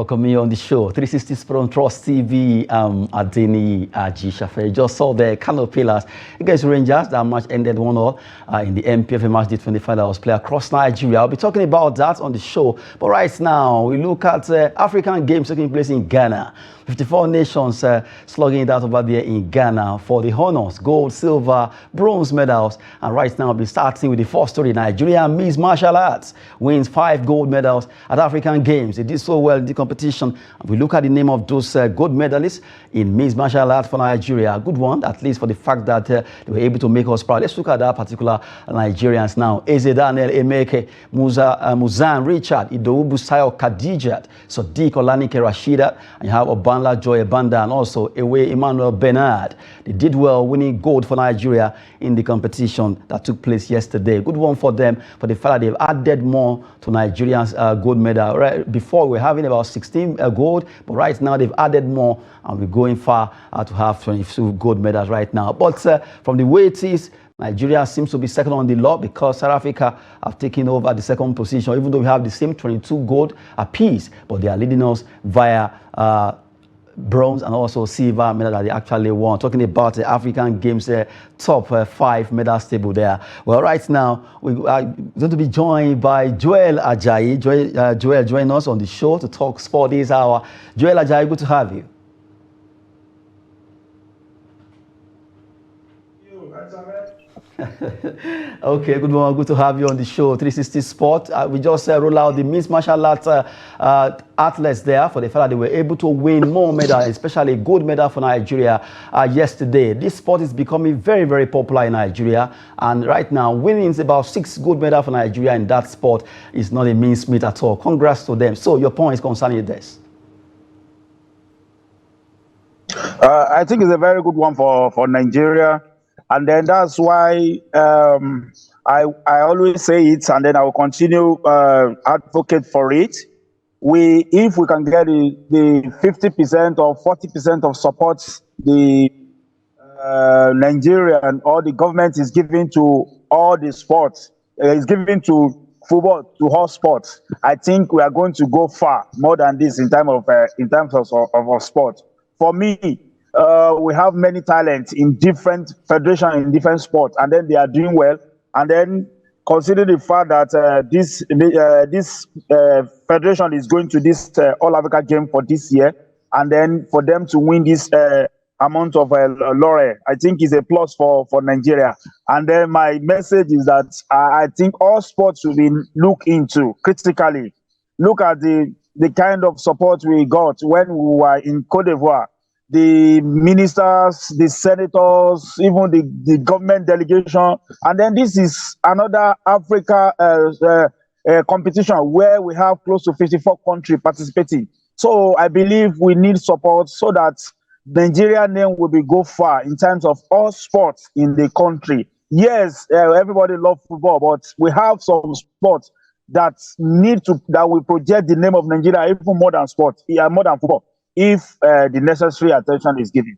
welcome me on the show. 360 Sport on Trust TV. Adeni Ajishafe. You just saw the Kano Pillars against Rangers. That match ended 1-0 in the NPFL match day 25 that was played across Nigeria. I'll be talking about that on the show. But right now, we look at African games taking place in Ghana. 54 nations slugging it out over there in Ghana for the honors, gold, silver, bronze medals. And right now, I'll be starting with the first story. Nigeria Miss Martial Arts wins 5 gold medals at African Games. They did so well in the competition. And we look at the name of those gold medalists in Miss Martial Arts for Nigeria. A good one, at least for the fact that they were able to make us proud. Let's look at that particular Nigerians now. Eze Daniel Emeke, Muzan Richard, Idowu Busayo Khadijat, Sadiq Olanike Rashidat, and you have Obanla Joy Banda and also Ewe Emmanuel Bernard. They did well, winning gold for Nigeria in the competition that took place yesterday. Good one for them, for the fact that they've added more to Nigerians' gold medal. Right before, we're having about 16 gold, but right now they've added more, and we're going far to have 22 gold medals right now. But from the way it is, Nigeria seems to be second on the lot because South Africa have taken over the second position, even though we have the same 22 gold apiece, but they are leading us via bronze and also silver medal that they actually won. Talking about the African Games top 5 medal table there. Well, right now we are going to be joined by Joel Ajayi. Joel join us on the show to talk sport this hour. Joel Ajayi, good to have you. Okay, good morning. Good to have you on the show. 360 Sport. We just roll out the Miss Martial Arts athletes there for the fact that they were able to win more medals, especially a gold medal for Nigeria yesterday. This sport is becoming very, very popular in Nigeria, and right now winning about 6 gold medals for Nigeria in that sport is not a mincemeat at all. Congrats to them. So your point is concerning this. I think it's a very good one for Nigeria. And then that's why I always say it, and then I will continue advocate for it. If we can get the 50% or 40% of support the Nigerian or the government is giving to all the sports, is giving to football, to all sports, I think we are going to go far more than this in terms of sport. For me, we have many talents in different federations, in different sports, and then they are doing well. And then consider the fact that this federation is going to this All Africa game for this year, and then for them to win this amount of laurel, I think is a plus for Nigeria. And then my message is that I think all sports should be looked into critically. Look at the kind of support we got when we were in Cote d'Ivoire. The ministers, the senators, even the government delegation. And then this is another Africa competition where we have close to 54 countries participating. So I believe we need support so that Nigerian name will go far in terms of all sports in the country. Yes, everybody loves football, but we have some sports that will project the name of Nigeria even more than sport, more than football, if the necessary attention is given.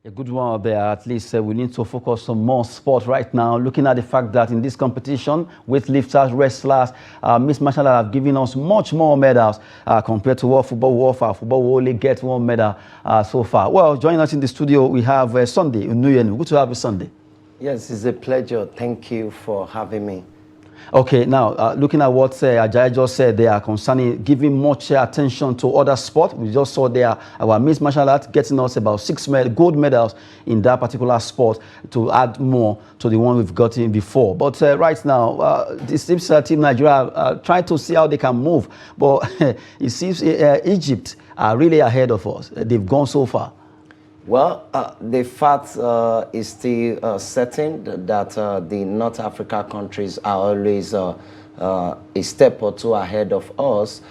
A good one there. At least we need to focus on more sport right now, looking at the fact that in this competition, weightlifters, wrestlers, Miss Martial Arts have given us much more medals compared to what football will offer. Football will only get 1 medal so far. Well, joining us in the studio, we have Sunday Unuyenu. Good to have you, Sunday. Yes, it's a pleasure. Thank you for having me. Okay, now looking at what Ajayi just said, they are concerning giving much attention to other sports. We just saw there our Miss Martial Arts getting us about 6 gold medals in that particular sport to add more to the one we've gotten before. But right now, this seems Team Nigeria trying to see how they can move. But it seems Egypt are really ahead of us. They've gone so far. Well, the fact is still certain that the North Africa countries are always a step or two ahead of us,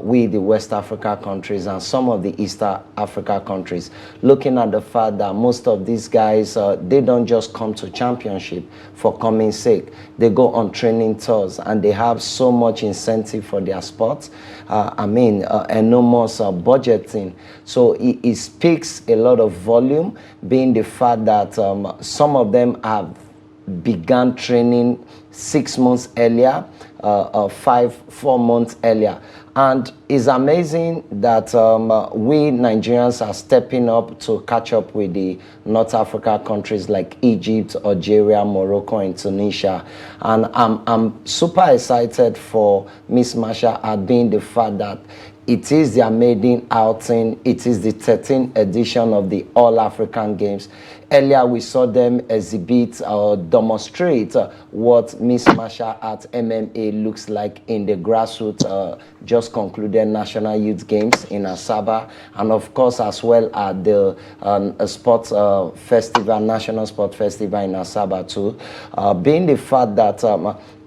we the West Africa countries and some of the East Africa countries, looking at the fact that most of these guys, they don't just come to championship for coming's sake. They go on training tours and they have so much incentive for their sports. Enormous budgeting. So it speaks a lot of volume, being the fact that some of them have began training 6 months earlier, 4 months earlier. And it's amazing that we Nigerians are stepping up to catch up with the North Africa countries like Egypt, Algeria, Morocco, and Tunisia. And I'm super excited for Miss Masha at being the fact that it is their maiden outing. It is the 13th edition of the All African Games. Earlier, we saw them exhibit or demonstrate what Miss Masha at MMA looks like in the grassroots just concluded National Youth Games in Asaba, and of course, as well at the sports festival, National Sports Festival in Asaba too. Being the fact that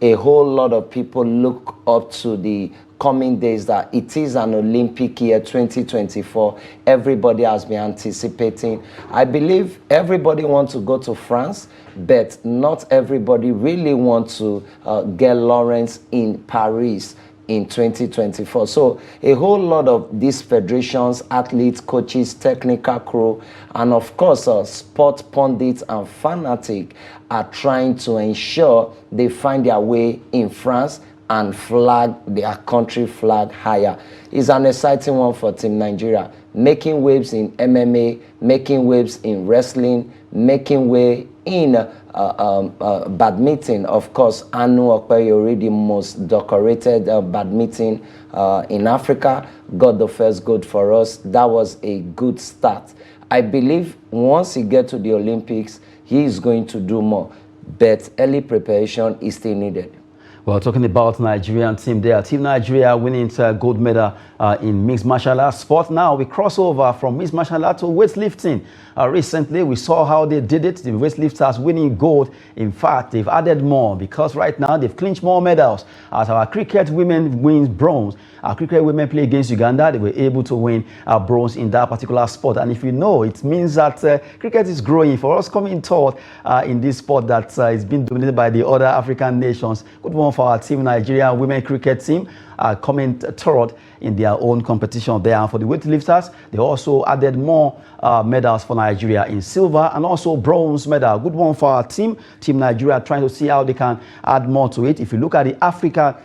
a whole lot of people look up to the coming days, that it is an Olympic year 2024. Everybody has been anticipating. I believe everybody wants to go to France, but not everybody really wants to get Lawrence in Paris in 2024. So a whole lot of these federations, athletes, coaches, technical crew, and of course sport pundits and fanatics are trying to ensure they find their way in France and flag their country flag higher. It's an exciting one for Team Nigeria, making waves in MMA, making waves in wrestling, making way in badminton. Of course, Anu Okpeyori, the most decorated badminton in Africa, got the first gold for us. That was a good start. I believe once he gets to the Olympics, he is going to do more, but early preparation is still needed. Well, talking about Nigerian team there, Team Nigeria winning gold medal in mixed martial arts sport. Now we cross over from mixed martial arts to weightlifting. Recently, we saw how they did it. The weightlifters winning gold. In fact, they've added more because right now they've clinched more medals. As our cricket women wins bronze, our cricket women play against Uganda. They were able to win bronze in that particular sport. And if you know, it means that cricket is growing. For us coming third in this sport that is being dominated by the other African nations. Good one for our Team Nigeria women cricket team. Coming third in their own competition there. And for the weightlifters, they also added more medals for Nigeria in silver and also bronze medal. Good one for our team. Team Nigeria trying to see how they can add more to it. If you look at the Africa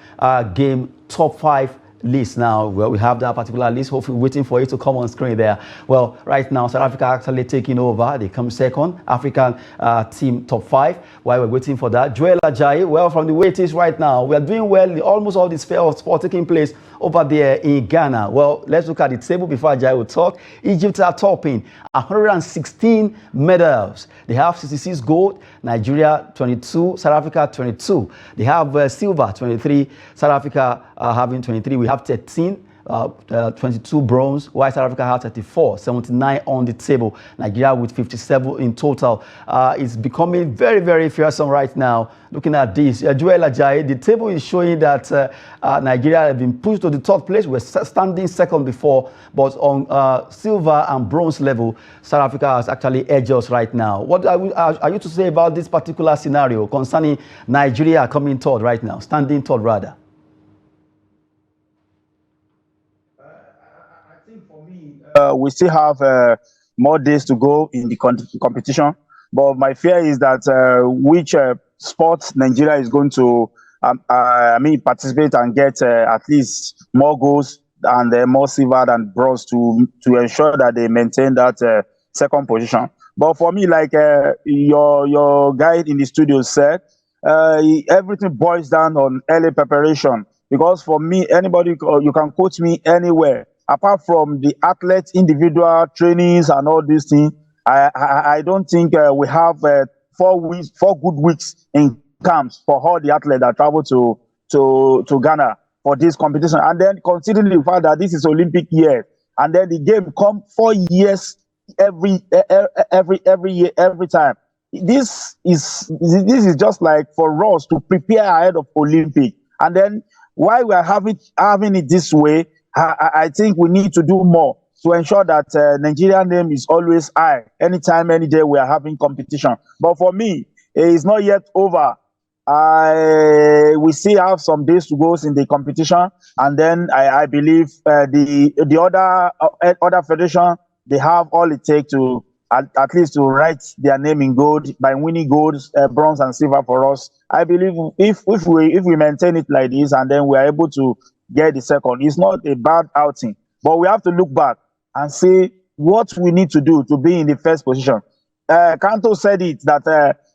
game top 5 list now, well, we have that particular list. Hopefully waiting for it to come on screen there. Well, right now South Africa actually taking over. They come second, African team top 5. While we're waiting for that, Joel Ajayi, well, from the way it is right now, we are doing well. Almost all this fair of sport taking place over there in Ghana. Well, let's look at the table before Ajayi will talk. Egypt are topping 116 medals. They have 66 gold, Nigeria 22, South Africa 22. They have silver 23, South Africa having 23. We have 13. 22 bronze, while South Africa has 34, 79 on the table. Nigeria with 57 in total. It's becoming very, very fearsome right now. Looking at this, Joel Ajayi, the table is showing that Nigeria have been pushed to the third place. We're standing second before, but on silver and bronze level, South Africa has actually edged us right now. What are you to say about this particular scenario concerning Nigeria coming third right now, standing third rather? We still have more days to go in the competition, but my fear is that which sport Nigeria is going to participate and get at least more goals and more silver and bronze to ensure that they maintain that second position. But for me, like your guide in the studio said, everything boils down on early preparation, because for me, anybody, you can quote me anywhere. Apart from the athletes, individual trainings and all these things, I don't think we have 4 good weeks in camps for all the athletes that travel to Ghana for this competition. And then considering the fact that this is Olympic year, and then the game come 4 years every year, every time. This is just like for us to prepare ahead of Olympic. And then while we are having it this way, I think we need to do more to ensure that Nigerian name is always high. Anytime, any day we are having competition. But for me, it's not yet over. We still have some days to go in the competition, and then I believe the other federation, they have all it takes to at least to write their name in gold by winning gold, bronze, and silver for us. I believe if we maintain it like this and then we are able to get the second, it's not a bad outing. But we have to look back and see what we need to do to be in the first position. Kanto said it that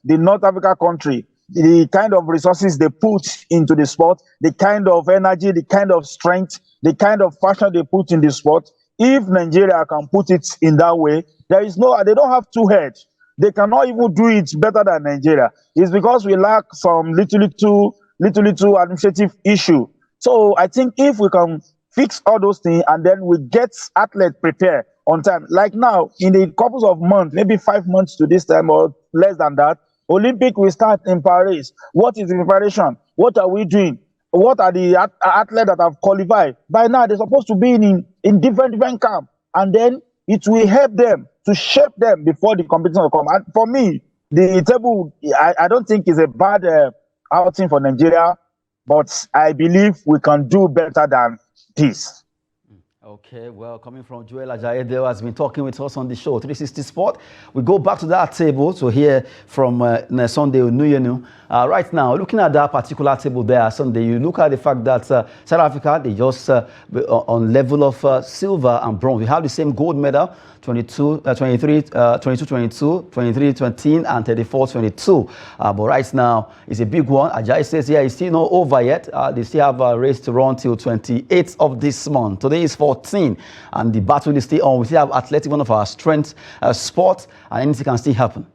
the North Africa country, the kind of resources they put into the sport, the kind of energy, the kind of strength, the kind of passion they put in the sport. If Nigeria can put it in that way, they don't have two heads. They cannot even do it better than Nigeria. It's because we lack some little administrative issue. So I think if we can fix all those things and then we get athletes prepared on time, like now in a couple of months, maybe 5 months to this time or less than that, Olympic will start in Paris. What is the preparation? What are we doing? What are the athletes that have qualified? By now, they're supposed to be in different camps. And then it will help them to shape them before the competition will come. And for me, the table, I don't think is a bad outing for Nigeria, but I believe we can do better than this. Okay, well, coming from Joel Ajayi, who has been talking with us on the show, 360 Sport. We go back to that table to hear from Sunday Onuyenu. Right now, looking at that particular table there, Sunday, you look at the fact that South Africa, they just on level of silver and bronze. We have the same gold medal, 22, 23, 22, 22, 23, 20, and 34, 22. But right now, it's a big one. Ajayi says here, it's still not over yet. They still have a race to run till 28th of this month. Today is 14, and the battle is still on. We still have athletics, one of our strength sports, and anything can still happen.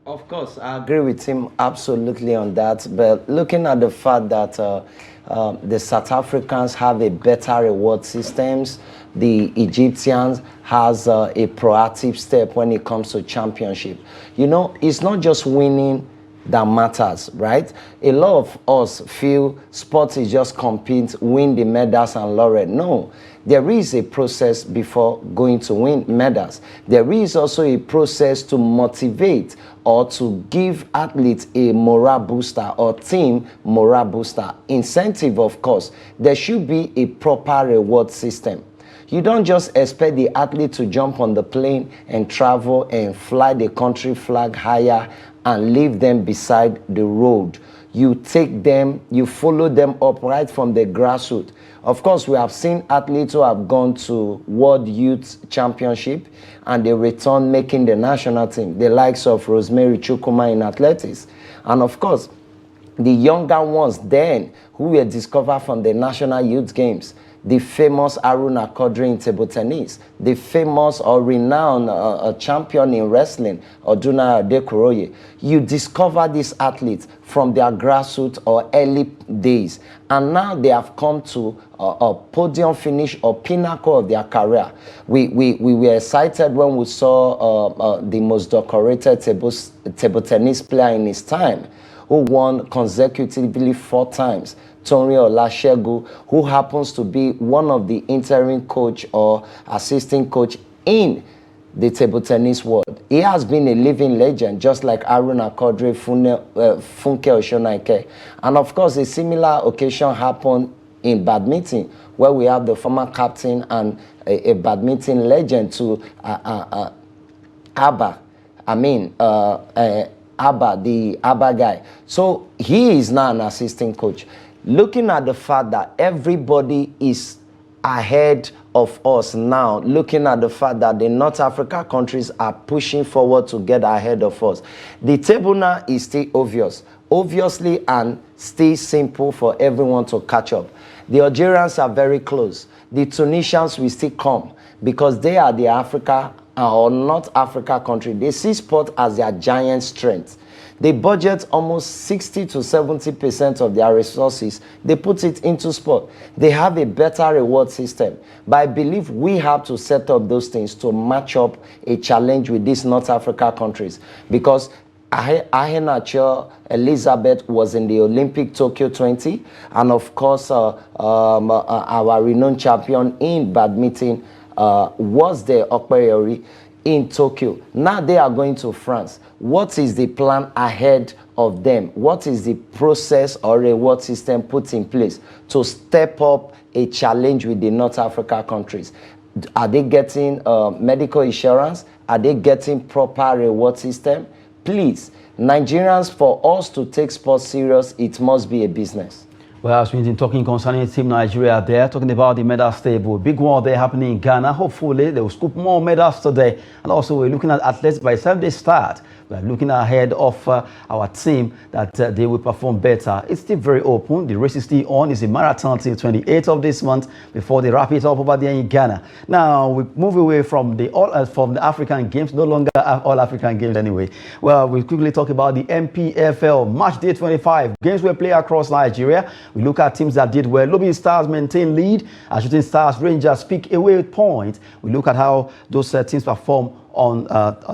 Of course, I agree with him absolutely on that. But looking at the fact that the South Africans have a better reward systems, the Egyptians has a proactive step when it comes to championship. You know, it's not just winning that matters, right? A lot of us feel sports is just compete, win the medals and laurel. No, there is a process before going to win medals. There is also a process to motivate or to give athletes a morale booster or team morale booster. Incentive, of course. There should be a proper reward system. You don't just expect the athlete to jump on the plane and travel and fly the country flag higher and leave them beside the road. You take them, you follow them up right from the grassroots. Of course, we have seen athletes who have gone to World Youth Championship and they return making the national team, the likes of Rosemary Chukwuma in athletics. And of course, the younger ones then who were discovered from the National Youth Games, the famous Aruna Kodri in table tennis, the famous or renowned champion in wrestling, Oduna Adekuroye. You discover these athletes from their grassroots or early days, and now they have come to a podium finish or pinnacle of their career. We were excited when we saw the most decorated table tennis player in his time, who won consecutively 4 times. Tony Olashegu, who happens to be one of the interim coach or assistant coach in the table tennis world. He has been a living legend, just like Aruna Kodri, Funke Oshonaike. And of course, a similar occasion happened in badminton, where we have the former captain and a badminton legend to Abba. Abba, the Abba guy. So he is now an assistant coach. Looking at the fact that everybody is ahead of us now, looking at the fact that the North Africa countries are pushing forward to get ahead of us, the table now is still obviously, and still simple for everyone to catch up. The Algerians are very close. The Tunisians will still come because they are the Africa or North Africa country. They see sport as their giant strength. They budget almost 60 to 70% of their resources. They put it into sport. They have a better reward system. But I believe we have to set up those things to match up a challenge with these North Africa countries. Because Ahenacho Elizabeth was in the Olympic Tokyo 20. And of course, our renowned champion in badminton was there, Okpeyori, in Tokyo. Now they are going to France. What is the plan ahead of them? What is the process or reward system put in place to step up a challenge with the North Africa countries? Are they getting medical insurance? Are they getting proper reward system? Please, Nigerians, for us to take sports serious, it must be a business. Well, as we've been talking concerning Team Nigeria there, talking about the medal table, big one there happening in Ghana. Hopefully, they will scoop more medals today. And also, we're looking at athletes by the time they start. We're looking ahead of our team that they will perform better. It's still very open. The race is still on. It's a marathon till 28th of this month before they wrap it up over there in Ghana. Now, we move away from the African Games, no longer all African Games anyway. Well, we'll quickly talk about the NPFL Match Day 25. Games were played across Nigeria. We look at teams that did well. Lobby Stars maintain lead. Shooting Stars, Rangers pick away point. We look at how those teams perform on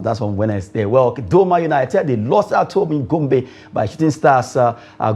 that's on Wednesday. Well, Doma United, they lost at home in Gombe by Shooting Stars.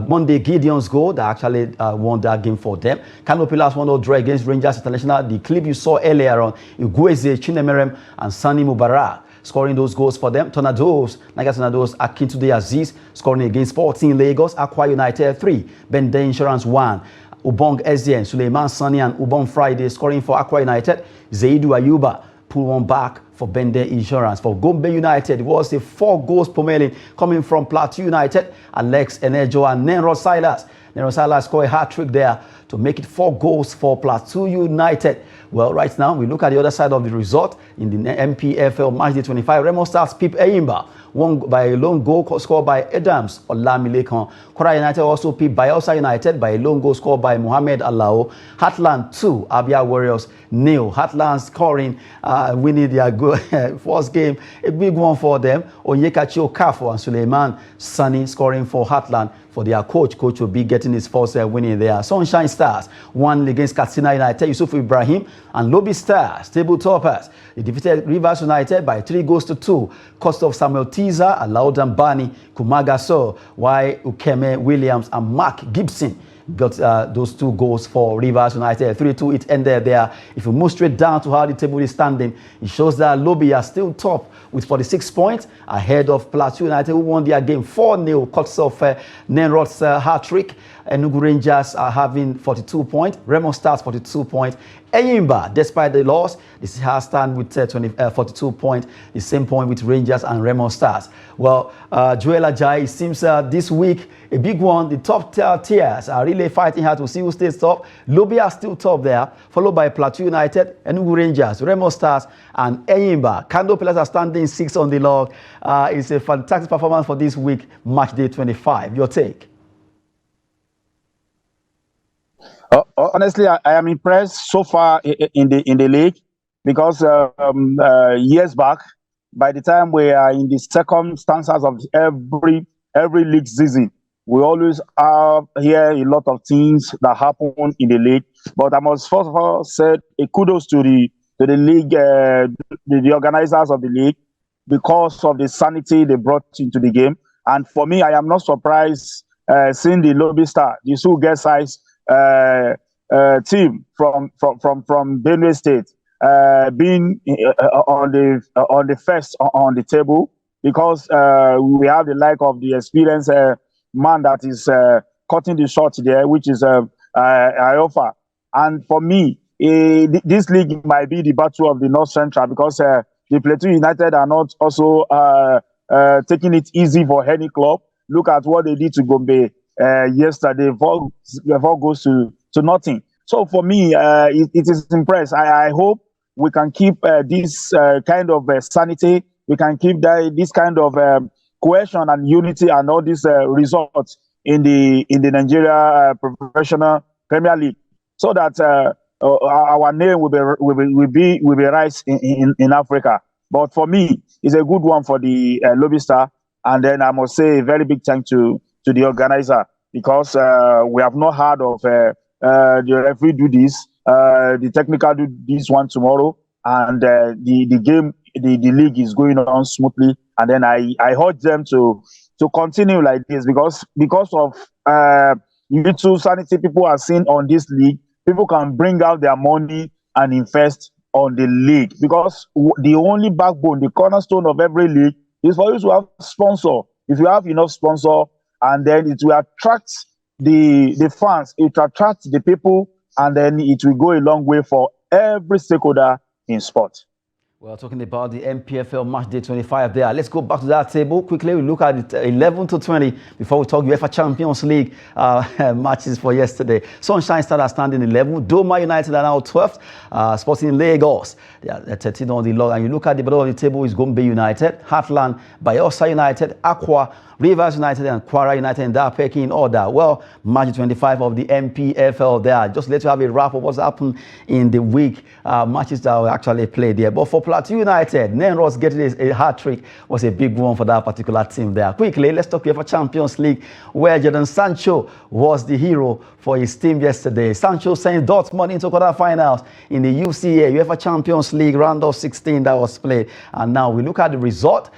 Monday, Gideon's goal that actually won that game for them. Kano Pillars 1-0 draw against Rangers International. The clip you saw earlier on, Igueze, Chinemerem, and Sani Mubarak scoring those goals for them. Tornadoes, Niger Tornadoes, Akintude Aziz scoring against Sporting Lagos. Aqua United 3, Bende Insurance 1. Ubong Ezien, Suleiman Sani, and Ubong Friday scoring for Aqua United. Zaidu Ayuba pull one back for Bende Insurance. For Gombe United, it was a 4 goals pommeling coming from Plateau United. Alex Enejo and Nenro Silas. Nenro Silas scored a hat-trick there to make it 4 goals for Plateau United. Well, right now, we look at the other side of the result in the NPFL Match Day 25. Remo Stars Pip Eyimba won by a lone goal scored by Adams Olamilekan. Kora United also beat Bayelsa United by a lone goal scored by Mohamed Alao. Heartland 2, Abia Warriors 0. Heartland scoring, winning their first game. A big one for them. Onyekachi Okafo and Suleiman Sani scoring for Heartland. For their coach will be getting his first winning there. Sunshine Stars won against Katsina United. Yusuf Ibrahim and Lobby Stars, table toppers. They defeated Rivers United by 3 goals to 2. Cost of Samuel Tiza, Alaudam Bani, Kumaga So, Y. Ukeme Williams, and Mark Gibson got those 2 goals for Rivers United. 3-2, it ended there. If you move straight down to how the table is standing, it shows that Lobby are still top with 46 points, ahead of Plateau United, who won their game 4-0, cuts off Nenrod's hat-trick. Enugu Rangers are having 42 points. Remo Stars 42 points. Eyimba, despite the loss, this has stand with 42 points, the same point with Rangers and Remo Stars. Well, Joel Ajayi, it seems this week, a big one, the top tiers are really fighting hard to see who stays top. Lobby are still top there, followed by Plateau United, Enugu Rangers, Remo Stars, and Eyimba. Kando Pillars are standing 6 on the log. It's a fantastic performance for this week, Match Day 25. Your take? Honestly, I am impressed so far in the league because years back, by the time we are in the circumstances of every league season, we always hear a lot of things that happen in the league. But I must first of all say a kudos to the league, the organizers of the league, because of the sanity they brought into the game. And for me, I am not surprised seeing the Lobby Star, the Sugar size team from Benue State being on the first on the table, because we have the like of the experienced man that is cutting the shot there, which is Iofa. And for me, this league might be the battle of the North Central, because the Plateau United are not also taking it easy for any club. Look at what they did to Gombe yesterday. 4 goes to nothing. So for me, it is impressed. I hope we can keep this kind of sanity. We can keep this kind of cohesion and unity and all these results in the Nigeria Professional Premier League, so that our name will be rise in Africa. But for me, it's a good one for the Lobby Star. And then I must say a very big thank to the organizer, because we have not heard of the referee do this, the technical do this one tomorrow, and the game, the league is going on smoothly. And then I urge them to continue like this, because of little sanity people are seeing on this league. People can bring out their money and invest on the league, because the only backbone, the cornerstone of every league is for you to have sponsor. If you have enough sponsor, and then it will attract the fans, it will attract the people, and then it will go a long way for every stakeholder in sport. Well, talking about the NPFL match day 25 there. Let's go back to that table quickly. We look at it 11 to 20 before we talk UEFA Champions League matches for yesterday. Sunshine started standing 11. Doma United are now 12th. Sporting Lagos, they are 13 on the log. And you look at the bottom of the table is Gombe United, Heartland, Bayelsa United, Aqua, Rivers United and Kwara United in that pecking order. Well, match 25 of the NPFL there. Just let you have a wrap of what's happened in the week. Matches that were actually played there. But for Plateau United, Nenros getting a hat-trick was a big one for that particular team there. Quickly, let's talk UEFA Champions League, where Jadon Sancho was the hero for his team yesterday. Sancho sent Dortmund into quarterfinals in the UCL, UEFA Champions League round of 16 that was played. And now we look at the result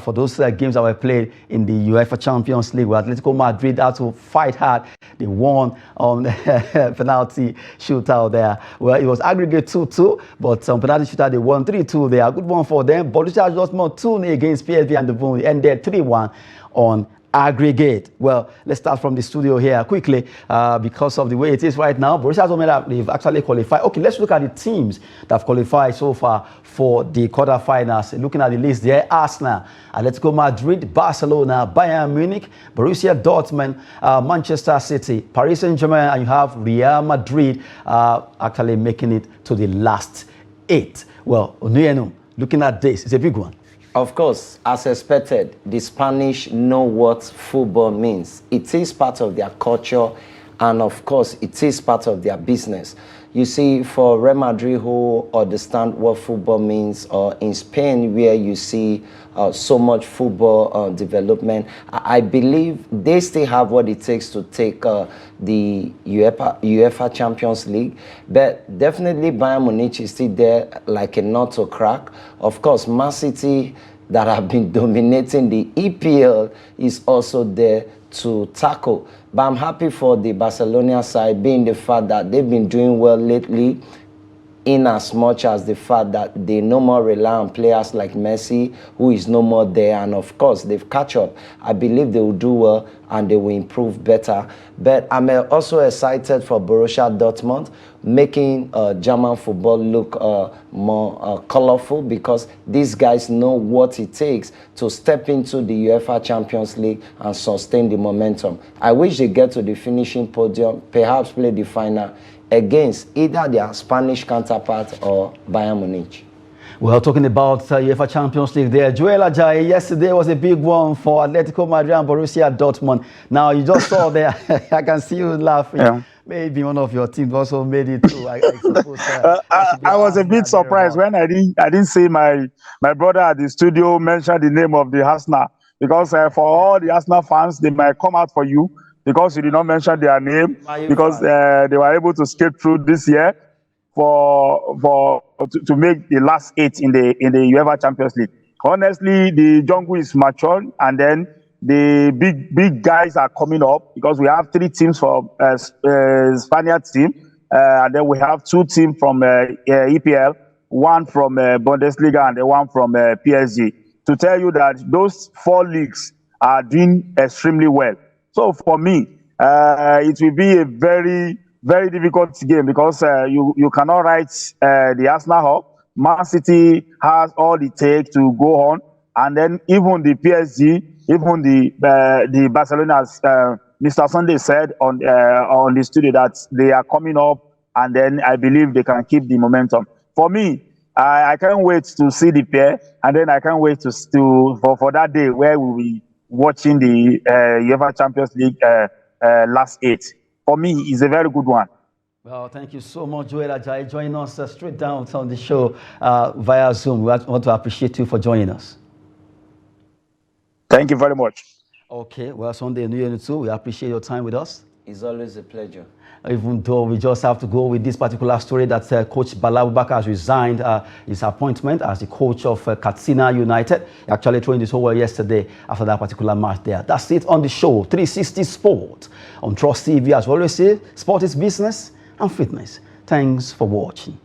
for those games that were played in the UEFA Champions League, where Atletico Madrid had to fight hard. They won on the penalty shootout there. Well, it was aggregate 2-2, but on penalty shootout they won 3-2 there. Good one for them. Borussia Dortmund 2-0 against PSV and the Boom ended 3-1 on aggregate. Well, let's start from the studio here quickly because of the way it is right now. Borussia Dortmund, they've actually qualified. Okay, let's look at the teams that have qualified so far for the quarterfinals. Looking at the list there, Arsenal, Atletico Madrid, Barcelona, Bayern Munich, Borussia Dortmund, Manchester City, Paris Saint-Germain, and you have Real Madrid actually making it to the last 8. Well, Onuyenu, looking at this, it's a big one. Of course, as expected, the Spanish know what football means. It is part of their culture, and of course, it is part of their business. You see, for Real Madrid who understand what football means, or in Spain where you see so much football development, I believe they still have what it takes to take the UEFA Champions League. But definitely Bayern Munich is still there like a nut to crack. Of course, Man City, that have been dominating the EPL, is also there to tackle. But I'm happy for the Barcelona side, being the fact that they've been doing well lately, in as much as the fact that they no more rely on players like Messi, who is no more there, and of course they've catch up. I believe they will do well and they will improve better. But I'm also excited for Borussia Dortmund, making German football look more colorful, because these guys know what it takes to step into the UEFA Champions League and sustain the momentum. I wish they get to the finishing podium, perhaps play the final against either their Spanish counterpart or Bayern Munich. Well, talking about UEFA Champions League there, Joel Ajayi, yesterday was a big one for Atletico Madrid and Borussia Dortmund. Now, you just saw there, I can see you laughing. Yeah. Maybe one of your teams also made it too. I suppose. I was a bit surprised when I didn't see my brother at the studio mention the name of the Arsenal, because for all the Arsenal fans, they might come out for you, because you did not mention their name, because they were able to skate through this year to make the last 8 in the UEFA Champions League. Honestly, the jungle is mature, and then the big guys are coming up, because we have 3 teams from Spaniard team, and then we have 2 teams from EPL, 1 from Bundesliga, and then 1 from PSG. To tell you that those 4 leagues are doing extremely well. So for me, it will be a very, very difficult game, because you cannot write the Arsenal up. Man City has all it takes to go on, and then even the PSG, even the Barcelona, as Mr. Sunday said on the studio, that they are coming up, and then I believe they can keep the momentum. For me, I can't wait to see the pair, and then I can't wait for that day where we will be watching the UEFA Champions League last 8. For me, it's a very good one. Well, thank you so much, Joel Ajayi, joining us straight down on the show via Zoom. We want to appreciate you for joining us. Thank you very much. Okay, well, Sunday New Year too. We appreciate your time with us. It's always a pleasure. Even though we just have to go with this particular story that Coach Bala Abubakar has resigned his appointment as the coach of Katsina United. He actually trained this whole yesterday after that particular match there. That's it on the show, 360 Sport on Trust TV. As we always say, sport is business and fitness. Thanks for watching.